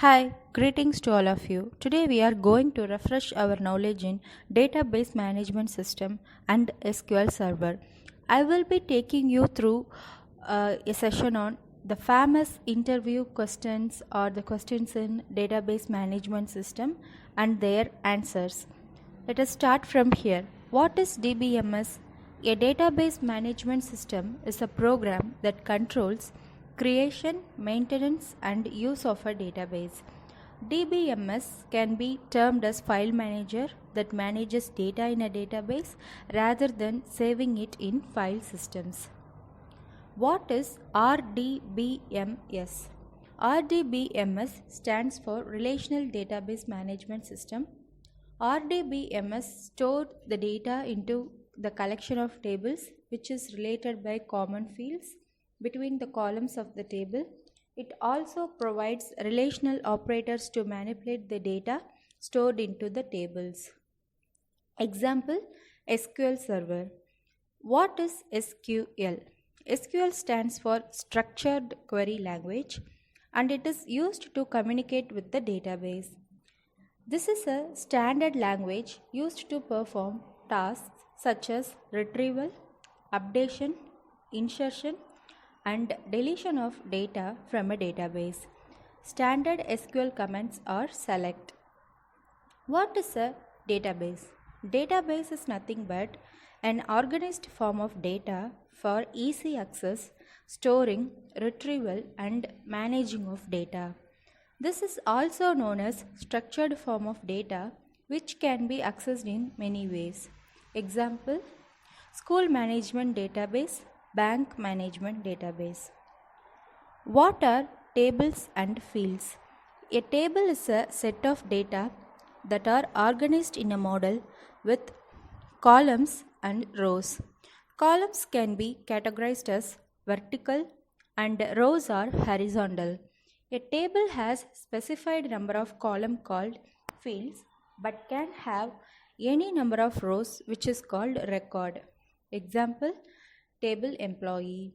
Hi, greetings to all of you. Today we are going to refresh our knowledge in database management system and SQL Server. I will be taking you through a session on the famous interview questions or the questions in database management system and their answers. Let us start from here. What is DBMS? A database management system is a program that controls creation, maintenance, and use of a database. DBMS can be termed as file manager that manages data in a database rather than saving it in file systems. What is RDBMS? RDBMS stands for Relational Database Management System. RDBMS stores the data into the collection of tables which is related by common fields between the columns of the table. It also provides relational operators to manipulate the data stored into the tables. Example, SQL Server. What is SQL? SQL stands for Structured Query Language and it is used to communicate with the database. This is a standard language used to perform tasks such as retrieval, updation, insertion, and deletion of data from a database. Standard SQL commands are select. What is a database? Database is nothing but an organized form of data for easy access, storing, retrieval, and managing of data. This is also known as structured form of data which can be accessed in many ways. Example, school management database, bank management database. What are tables and fields? A table is a set of data that are organized in a model with columns and rows. Columns can be categorized as vertical and rows are horizontal. A table has specified number of columns called fields but can have any number of rows which is called record. Example, table employee.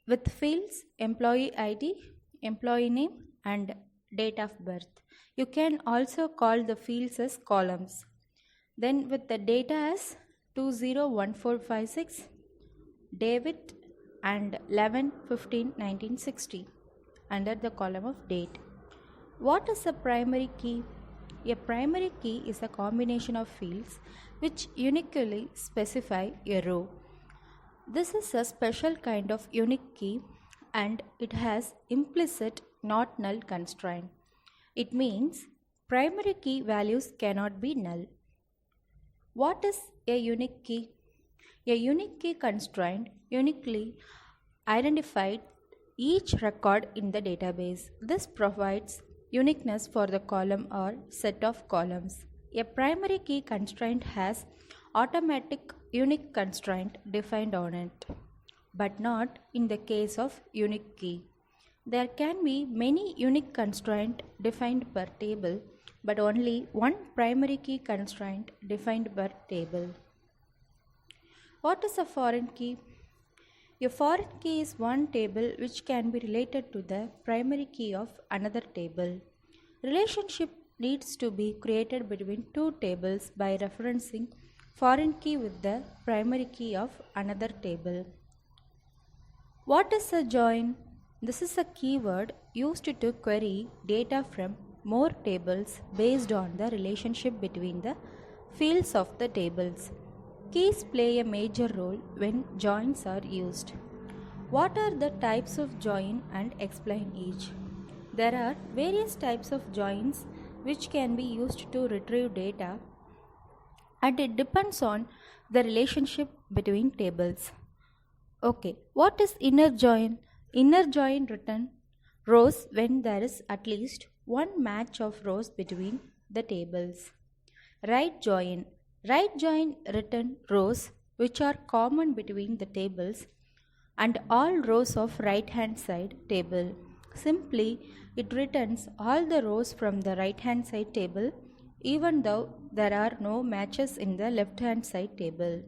With fields, employee ID, employee name and date of birth. You can also call the fields as columns. Then with the data as 201456, David and 11-15-1960 under the column of date. What is a primary key? A primary key is a combination of fields which uniquely specify a row. This is a special kind of unique key and it has implicit not null constraint. It means primary key values cannot be null. What is a unique key? A unique key constraint uniquely identified each record in the database. This provides uniqueness for the column or set of columns. A primary key constraint has automatic unique constraint defined on it, but not in the case of unique key. There can be many unique constraints defined per table, but only one primary key constraint defined per table. What is a foreign key? A foreign key is one table which can be related to the primary key of another table. Relationship needs to be created between two tables by referencing foreign key with the primary key of another table. What is a join? This is a keyword used to query data from more tables based on the relationship between the fields of the tables. Keys play a major role when joins are used. What are the types of join and explain each? There are various types of joins which can be used to retrieve data and it depends on the relationship between tables. Okay, what is inner join? Inner join return rows when there is at least one match of rows between the tables. Right join. Right join return rows which are common between the tables and all rows of right hand side table. Simply, it returns all the rows from the right hand side table even though there are no matches in the left hand side table.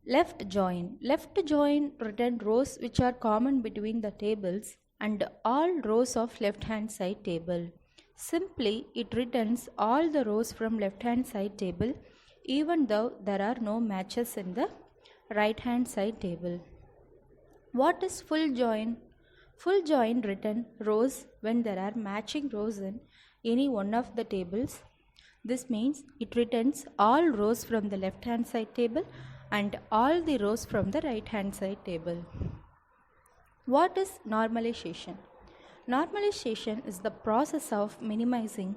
Left join. Left join return rows which are common between the tables and all rows of left hand side table. Simply, it returns all the rows from left hand side table even though there are no matches in the right hand side table. What is full join? Full join return rows when there are matching rows in any one of the tables. This means it returns all rows from the left hand side table and all the rows from the right hand side table. What is normalization? Normalization is the process of minimizing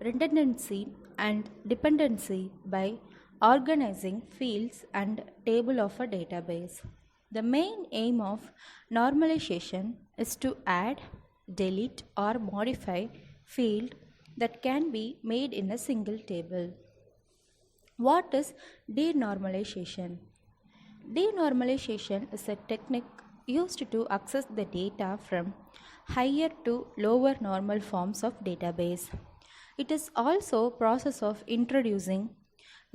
redundancy and dependency by organizing fields and table of a database. The main aim of normalization is to add, delete or modify field that can be made in a single table. What is denormalization? Denormalization is a technique used to access the data from higher to lower normal forms of database. It is also a process of introducing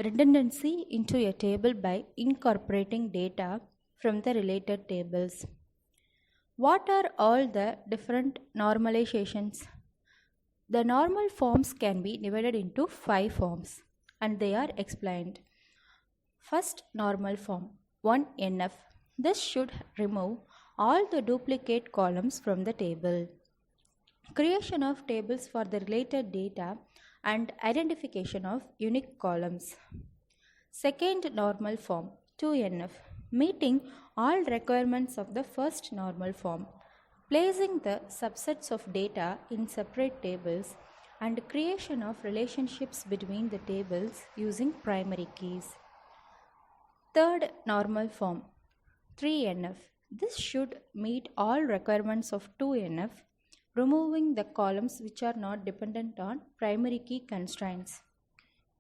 redundancy into a table by incorporating data from the related tables. What are all the different normalizations? The normal forms can be divided into 5 forms and they are explained. First normal form 1NF. This should remove all the duplicate columns from the table. Creation of tables for the related data and identification of unique columns. Second normal form 2NF, meeting all requirements of the first normal form, placing the subsets of data in separate tables and creation of relationships between the tables using primary keys. Third normal form 3NF. This should meet all requirements of 2NF, removing the columns which are not dependent on primary key constraints.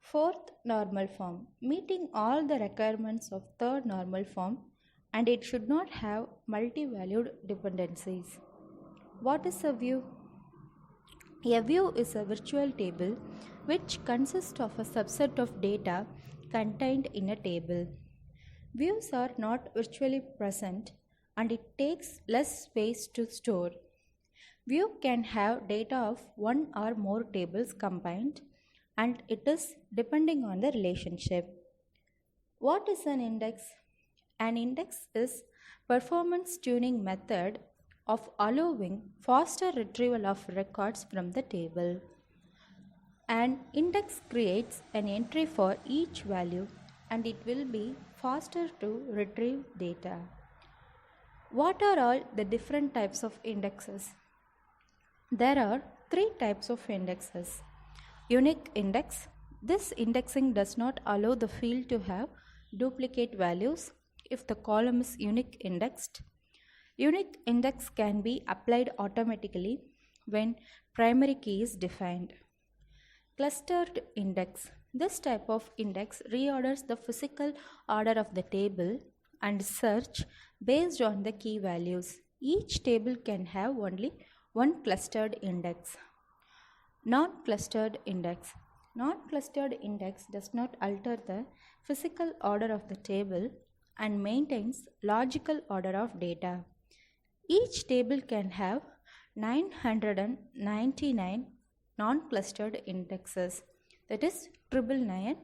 Fourth normal form, meeting all the requirements of third normal form, and it should not have multi-valued dependencies. What is a view? A view is a virtual table which consists of a subset of data contained in a table. Views are not virtually present and it takes less space to store. View can have data of one or more tables combined and it is depending on the relationship. What is an index? An index is performance tuning method of allowing faster retrieval of records from the table. An index creates an entry for each value and it will be faster to retrieve data. What are all the different types of indexes? There are 3 types of indexes. Unique index. This indexing does not allow the field to have duplicate values if the column is unique indexed. Unique index can be applied automatically when primary key is defined. Clustered index. This type of index reorders the physical order of the table and search based on the key values. Each table can have only one clustered index. Non-clustered index. Non-clustered index does not alter the physical order of the table and maintains logical order of data. Each table can have 999 non-clustered indexes, that is 999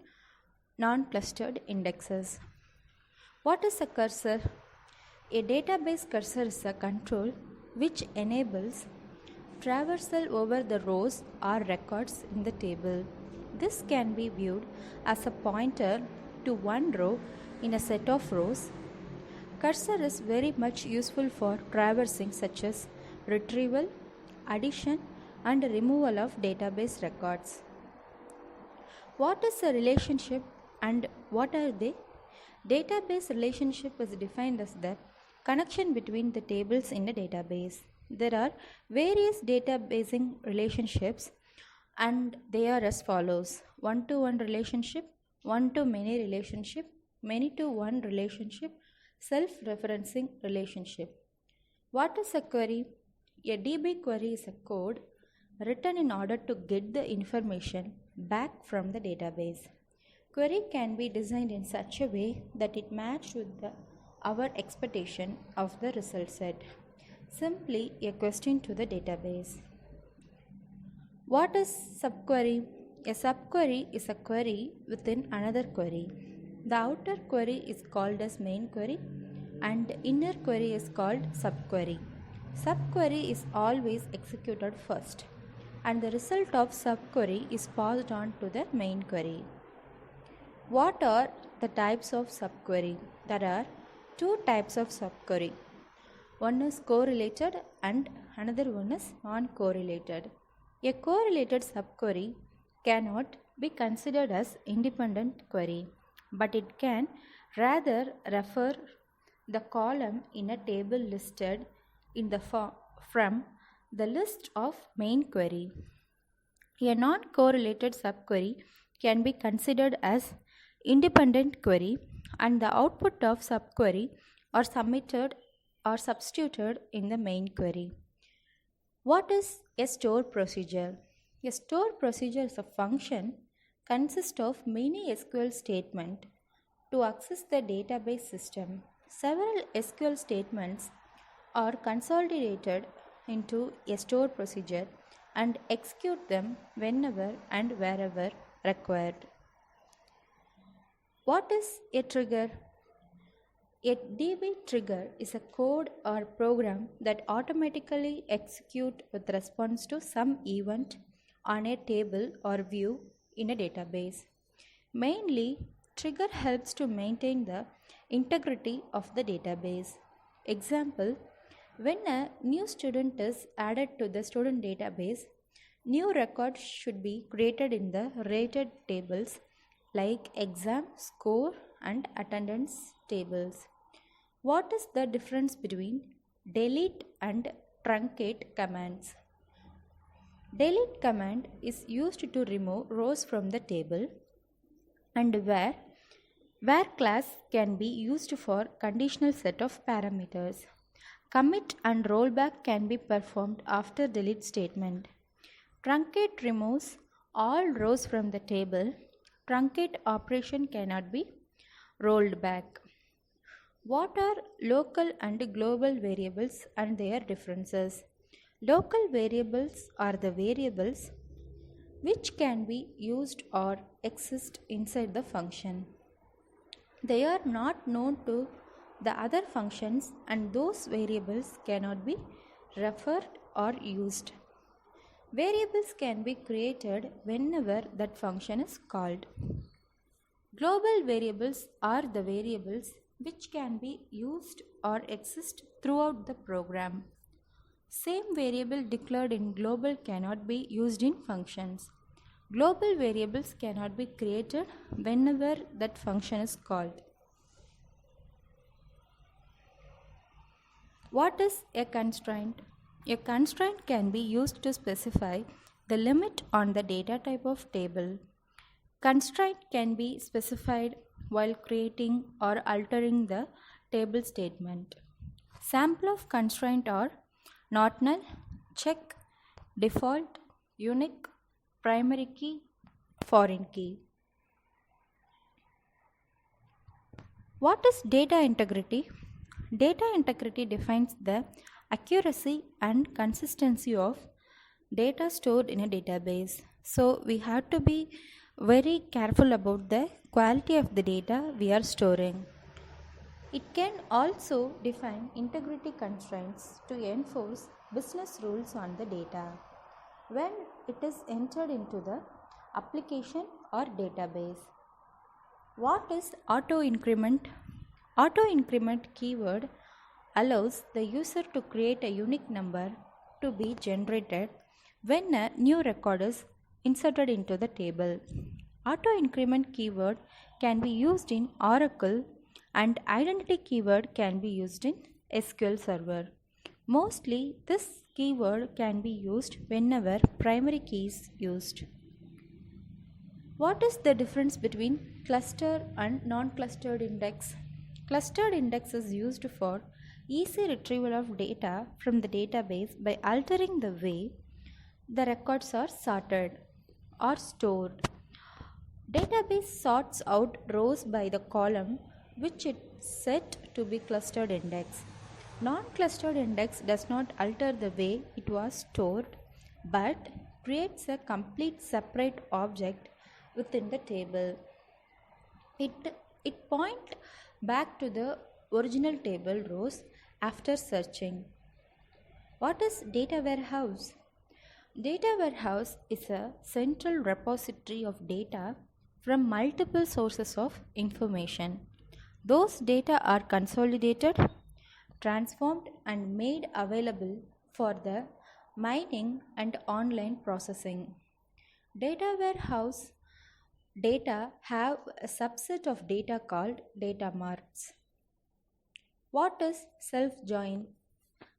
non-clustered indexes. What is a cursor? A database cursor is a control which enables traversal over the rows or records in the table. This can be viewed as a pointer to one row in a set of rows. Cursor is very much useful for traversing such as retrieval, addition and removal of database records. What is a relationship and what are they? Database relationship is defined as the connection between the tables in a database. There are various databasing relationships and they are as follows: one-to-one relationship, one-to-many relationship, many-to-one relationship, self-referencing relationship. What is a query? A DB query is a code written in order to get the information back from the database. Query can be designed in such a way that it matches with our expectation of the result set. simply a question to the database. What is subquery? A subquery is a query within another query. The outer query is called as main query and the inner query is called subquery. Subquery is always executed first and the result of subquery is passed on to the main query. What are the types of subquery? There are two types of subquery. One is correlated and another one is non-correlated. A correlated subquery cannot be considered as independent query, but it can rather refer the column in a table listed in the from the list of main query. A non-correlated subquery can be considered as independent query and the output of subquery are submitted or substituted in the main query. What is a store procedure? A store procedure is a function consists of many SQL statements to access the database system. Several SQL statements are consolidated into a store procedure and execute them whenever and wherever required. What is a trigger? A DB trigger is a code or program that automatically executes with response to some event on a table or view in a database. Mainly, trigger helps to maintain the integrity of the database. Example, when a new student is added to the student database, new records should be created in the rated tables like exam, score and attendance tables. What is the difference between delete and truncate commands? Delete command is used to remove rows from the table and where class can be used for conditional set of parameters. Commit and rollback can be performed after delete statement. Truncate removes all rows from the table. Truncate operation cannot be rolled back. What are local and global variables and their differences? Local variables are the variables which can be used or exist inside the function. They are not known to the other functions and those variables cannot be referred or used. Variables can be created whenever that function is called. Global variables are the variables which can be used or exist throughout the program. Same variable declared in global cannot be used in functions. Global variables cannot be created whenever that function is called. What is a constraint? A constraint can be used to specify the limit on the data type of table. Constraint can be specified while creating or altering the table statement. Sample of constraint are not null, check, default, unique, primary key, foreign key. What is data integrity? Data integrity defines the accuracy and consistency of data stored in a database. So we have to be very careful about the quality of the data we are storing. It can also define integrity constraints to enforce business rules on the data when it is entered into the application or database. What is auto increment? Auto increment keyword allows the user to create a unique number to be generated when a new record is inserted into the table. Auto increment keyword can be used in Oracle and identity keyword can be used in SQL Server. Mostly this keyword can be used whenever primary key is used. What is the difference between cluster and non-clustered index? Clustered index is used for easy retrieval of data from the database by altering the way the records are sorted or stored. Database sorts out rows by the column which it set to be clustered index. Non-clustered index does not alter the way it was stored but creates a complete separate object within the table. It points back to the original table rows after searching. What is data warehouse? Data warehouse is a central repository of data from multiple sources of information. Those data are consolidated, transformed, and made available for the mining and online processing. Data warehouse data have a subset of data called data marts. What is self-join?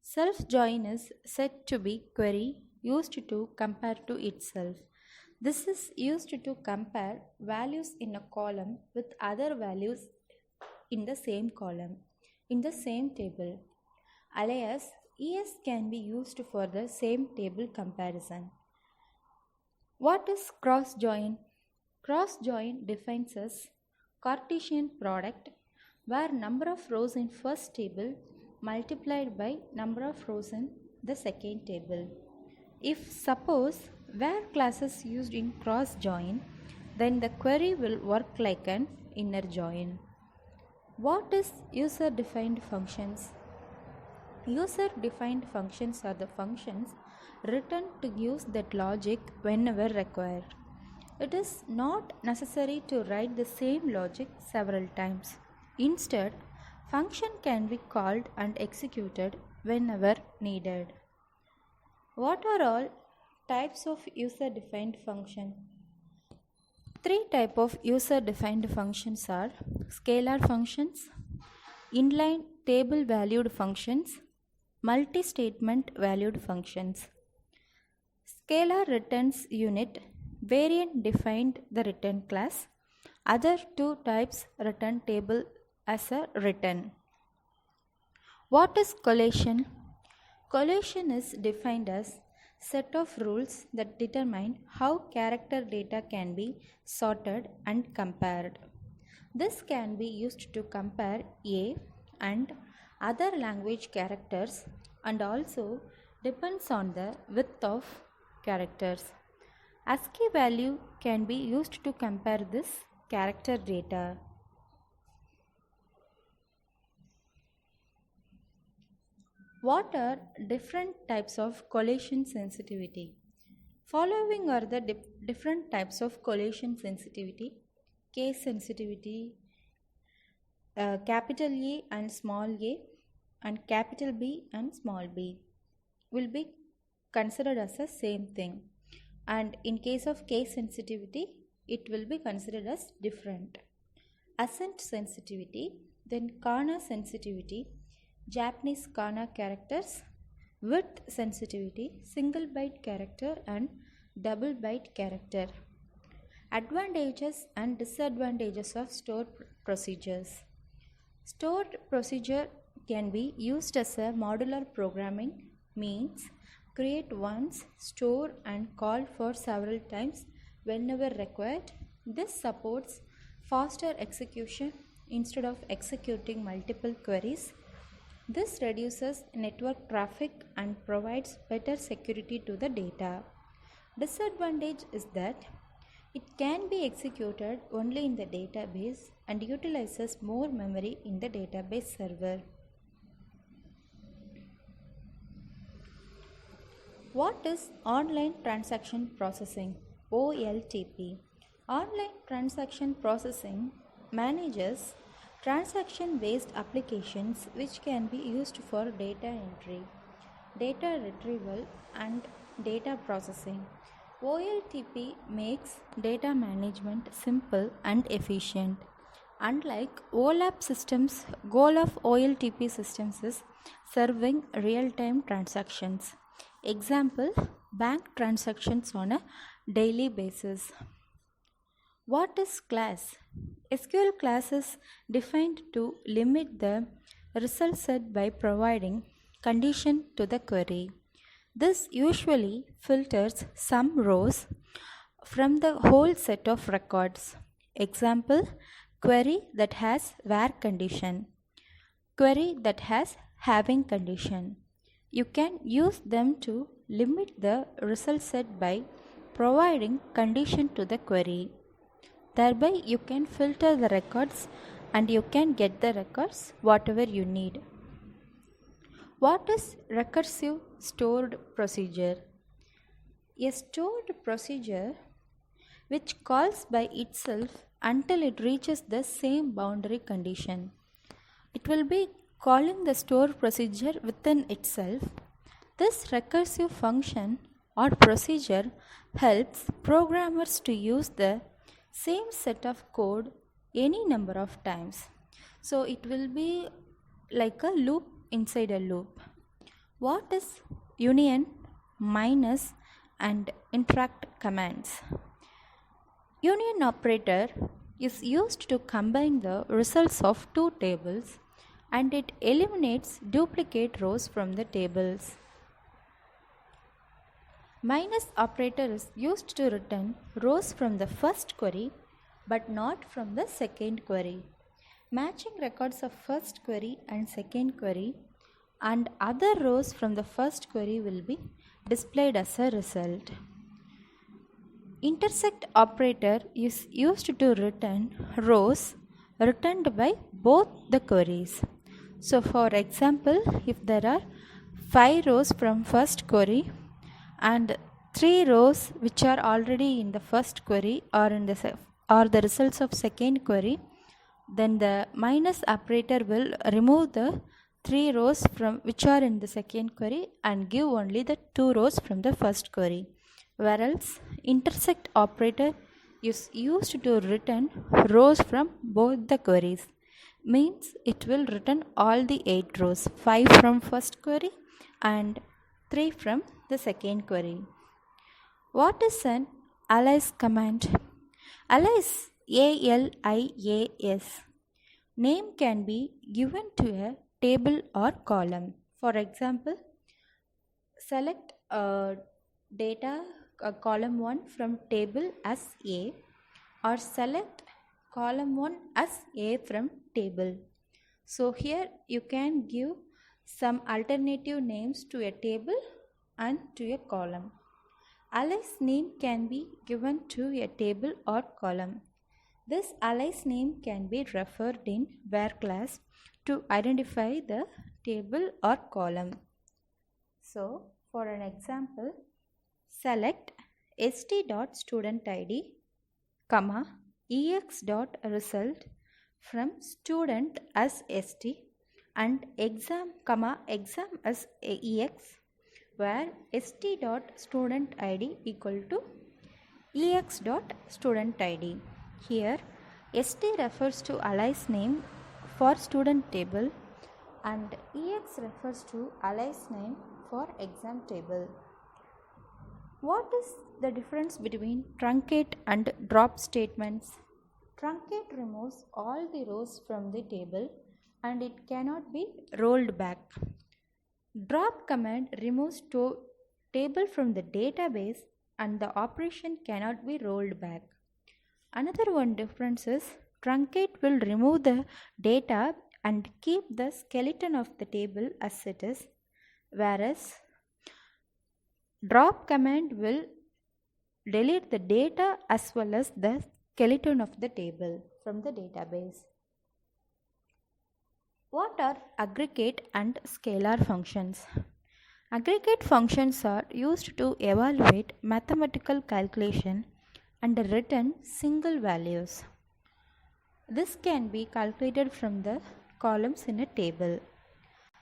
Self-join is said to be query used to compare to itself. This is used to compare values in a column with other values in the same column in the same table. Alias, ES can be used for the same table comparison. What is cross-join? Cross-join defines as Cartesian product where number of rows in first table multiplied by number of rows in the second table. If suppose where classes used in cross join, then the query will work like an inner join. What is user defined functions? User defined functions are the functions written to use that logic whenever required. It is not necessary to write the same logic several times. Instead, function can be called and executed whenever needed. What are all types of user-defined function? Three types of user-defined functions are scalar functions, inline table valued functions, multi-statement valued functions. Scalar returns unit, variant defined the return class. Other two types return table as a return. What is collation? Collation is defined as set of rules that determine how character data can be sorted and compared. This can be used to compare A and other language characters and also depends on the width of characters. ASCII value can be used to compare this character data. What are different types of collation sensitivity? Following are the different types of collation sensitivity: case sensitivity, capital A and small a, and capital B and small b will be considered as the same thing. And in case of case sensitivity, it will be considered as different. Accent sensitivity, then kana sensitivity, Japanese kana characters, width sensitivity, single byte character and double byte character. Advantages and disadvantages of stored procedures. Stored procedure can be used as a modular programming means create once, store and call for several times whenever required. This supports faster execution instead of executing multiple queries. This reduces network traffic and provides better security to the data. Disadvantage is that it can be executed only in the database and utilizes more memory in the database server. What is online transaction processing? OLTP. Online transaction processing manages transaction-based applications which can be used for data entry, data retrieval and data processing. OLTP makes data management simple and efficient. Unlike OLAP systems, goal of OLTP systems is serving real-time transactions. Example, bank transactions on a daily basis. What is class? SQL class is defined to limit the result set by providing condition to the query. This usually filters some rows from the whole set of records. Example, query that has where condition, query that has having condition. You can use them to limit the result set by providing condition to the query. Thereby you can filter the records and you can get the records whatever you need. What is recursive stored procedure? A stored procedure which calls by itself until it reaches the same boundary condition. It will be calling the store procedure within itself. This recursive function or procedure helps programmers to use the same set of code any number of times. So it will be like a loop inside a loop. What is union, minus, and interact commands? Union operator is used to combine the results of two tables and it eliminates duplicate rows from the tables. Minus operator is used to return rows from the first query but not from the second query. Matching records of first query and second query and other rows from the first query will be displayed as a result. Intersect operator is used to return rows returned by both the queries. So for example, if there are 5 rows from first query and 3 rows which are already in the first query or the results of second query, then the minus operator will remove the 3 rows from which are in the second query and give only the 2 rows from the first query. Whereas intersect operator is used to return rows from both the queries. Means it will return all the 8 rows, 5 from first query and 3 from the second query. What is an alias command? Alias, ALIAS. Name can be given to a table or column. For example, select data column 1 from table as A or select column 1 as A from table. So here you can give some alternative names to a table and to a column. Alias name can be given to a table or column. This alias name can be referred in where class to identify the table or column. So for an example, select st.studentid, ex.result from student as st and exam, exam as ex, where st.studentid equal to ex.studentid. Here st refers to alias name for student table and ex refers to alias name for exam table. What is the difference between truncate and drop statements? Truncate removes all the rows from the table and it cannot be rolled back. Drop command removes table from the database and the operation cannot be rolled back. Another one difference is truncate will remove the data and keep the skeleton of the table as it is, whereas drop command will delete the data as well as the skeleton of the table from the database. What are aggregate and scalar functions? Aggregate functions are used to evaluate mathematical calculation and return single values. This can be calculated from the columns in a table.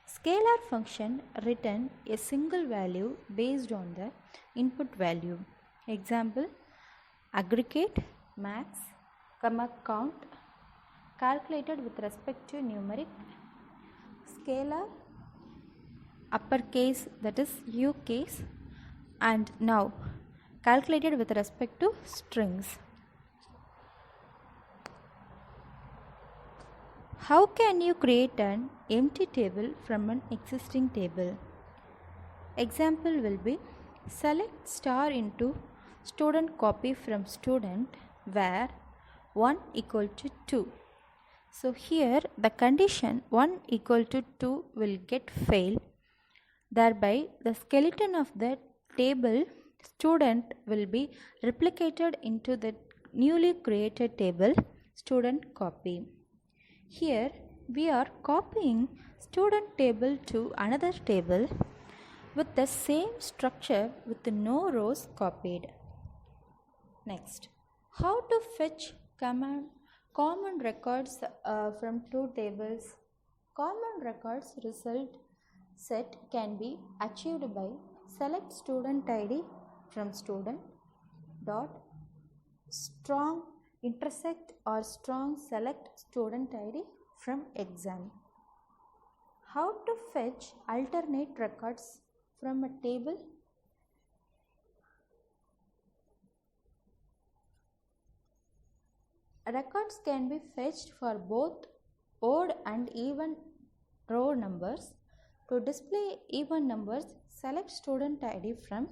Scalar function return a single value based on the input value. Example, aggregate, max, count, calculated with respect to numeric. Scalar, uppercase, that is U case, and now calculated with respect to strings. How can you create an empty table from an existing table? Example will be select star into student copy from student where 1 equal to 2. So here the condition 1 equal to 2 will get failed. Thereby the skeleton of the table student will be replicated into the newly created table student copy. Here we are copying student table to another table with the same structure with no rows copied. Next, how to fetch common records from two tables? Common records result set can be achieved by select student ID from student dot strong intersect or strong select student ID from exam. How to fetch alternate records from a table? Records can be fetched for both odd and even row numbers. To display even numbers, select student ID from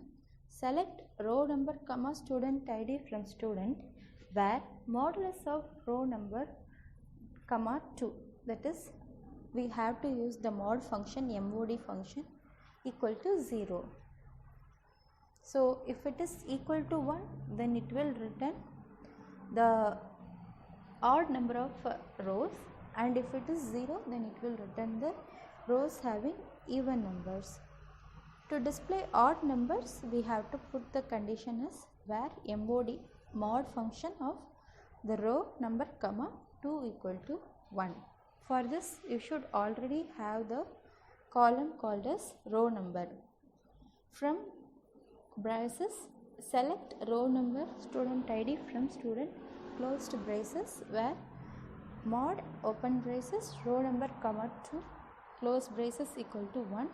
select row number comma student ID from student, where modulus of row number comma 2, that is we have to use the mod function function equal to 0. So if it is equal to 1, then it will return the odd number of rows, and if it is 0, then it will return the rows having even numbers. To display odd numbers, we have to put the condition as where mod function of the row number comma 2 equal to 1. For this, you should already have the column called as row number. From braces, select row number student ID from student closed braces, where mod open braces row number comma 2 close braces equal to 1.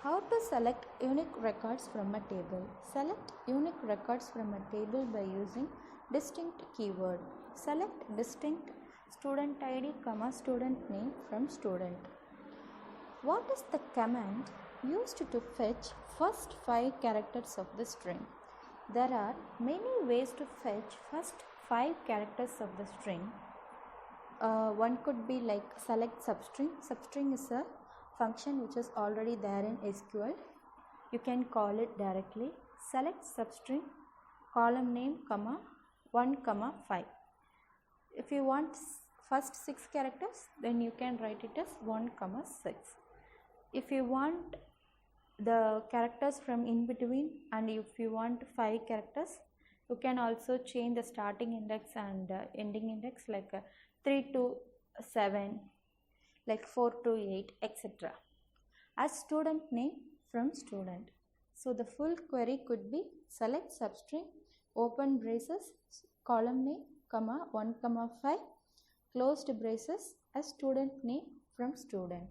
How to select unique records from a table? Select unique records from a table by using distinct keyword. Select distinct student ID comma student name from student. What is the command used to fetch first 5 characters of the string? There are many ways to fetch first 5 characters of the string. One could be like select substring. Substring is a function which is already there in SQL. You can call it directly. Select substring column name comma 1 comma 5. If you want first 6 characters, then you can write it as 1 comma 6. If you want the characters from in between, and if you want 5 characters, you can also change the starting index and ending index, like 3 to 7, like 4 to 8, etc. as student name from student. So the full query could be select substring open braces column name comma 1 comma 5 closed braces as student name from student.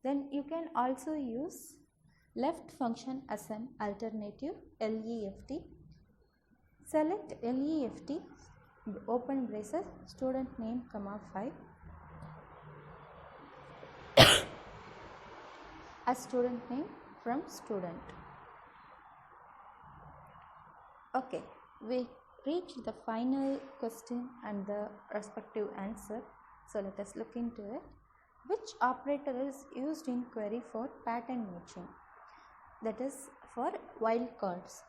Then you can also use left function as an alternative, left. Select left open braces student name comma 5 as student name from student. Okay, we reached the final question and the respective answer. So let us look into it. Which operator is used in query for pattern matching? That is for wildcards.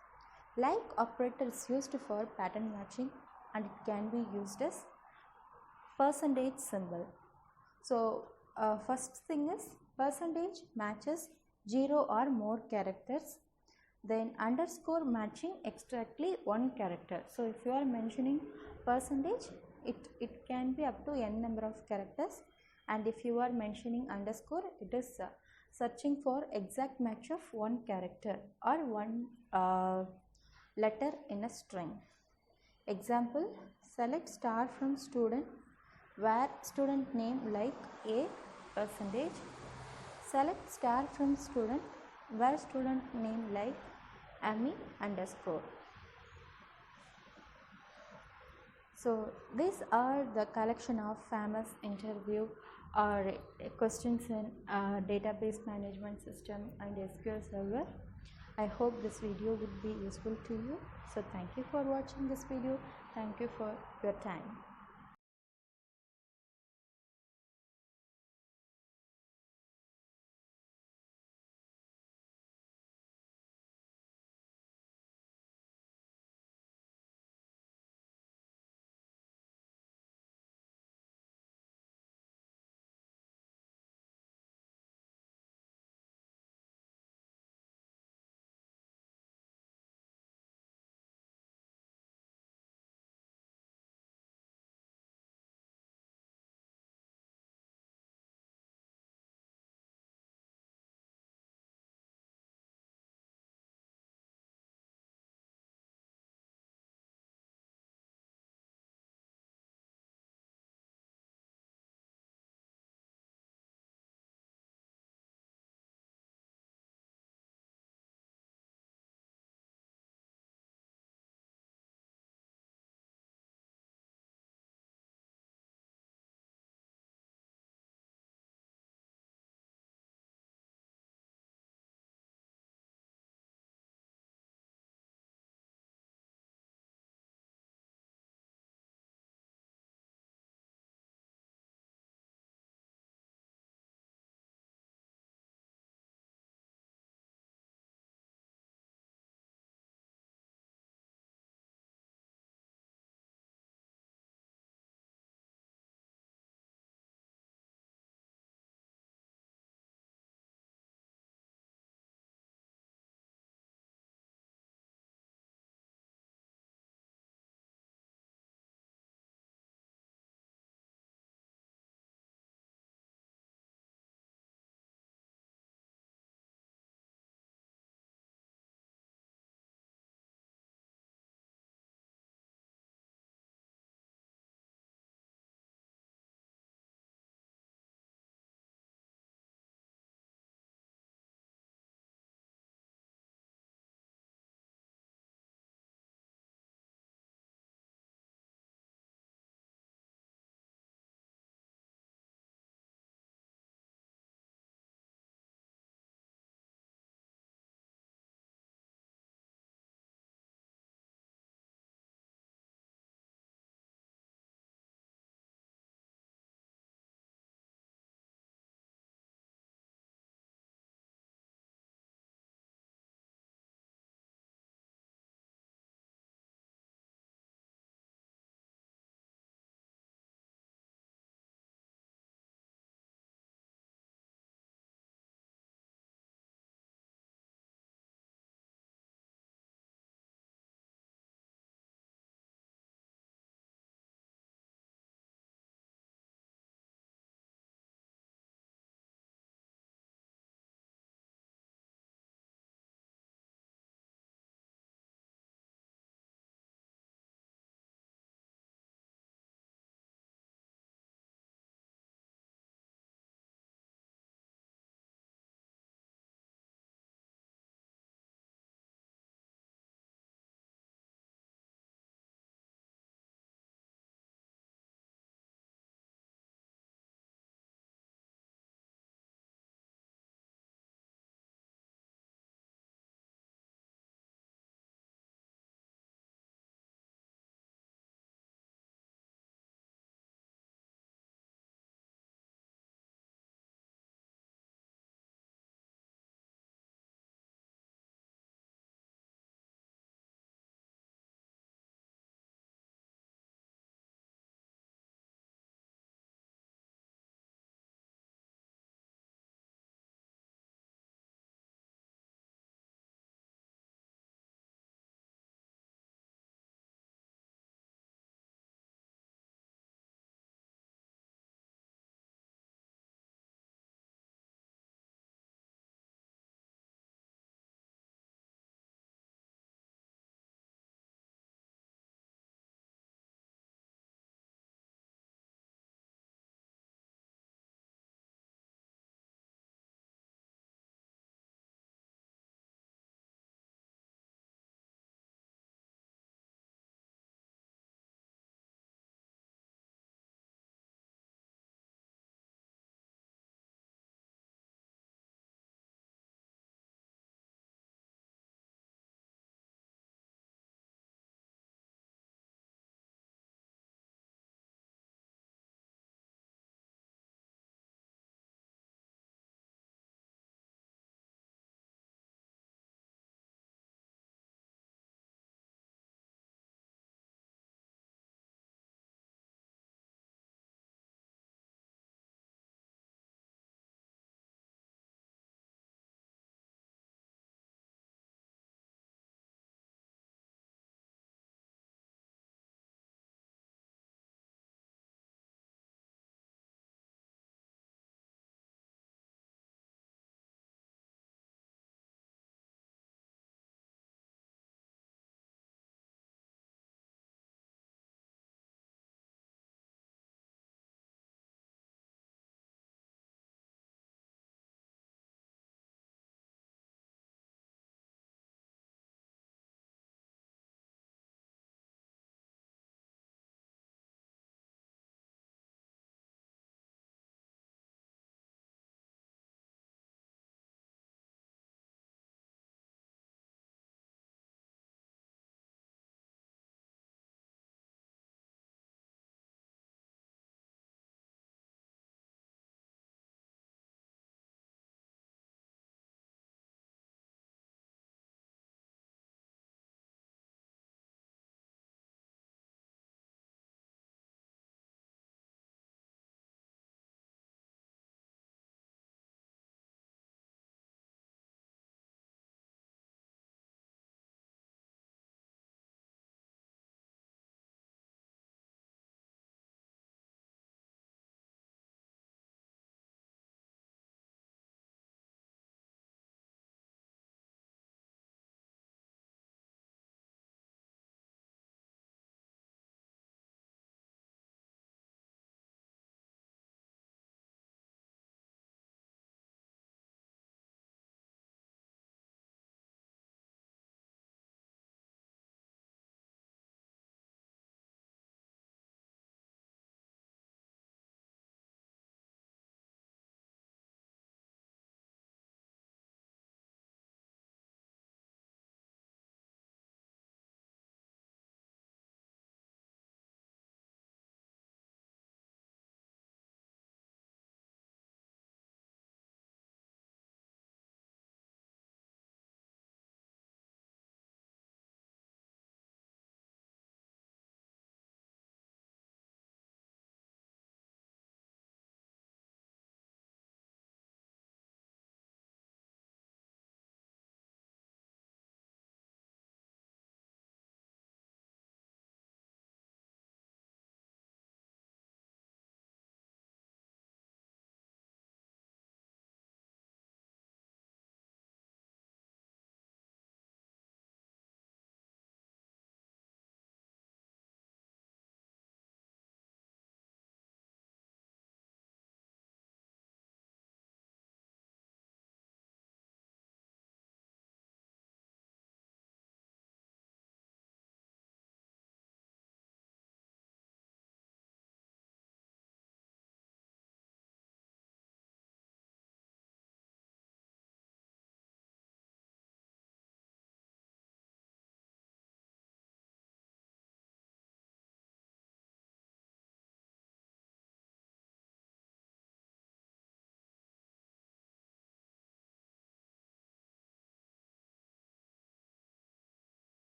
Like operator is used for pattern matching, and it can be used as percentage symbol. So first thing is percentage matches 0 or more characters. Then underscore matching exactly 1 character. So if you are mentioning percentage, it can be up to n number of characters, and if you are mentioning underscore, it is searching for exact match of 1 character or 1 letter in a string. Example, select star from student where student name like a percentage. Select star from student where student name like Amy underscore. So these are the collection of famous interview or questions in database management system and SQL Server. I hope this video would be useful to you. So thank you for watching this video. Thank you for your time.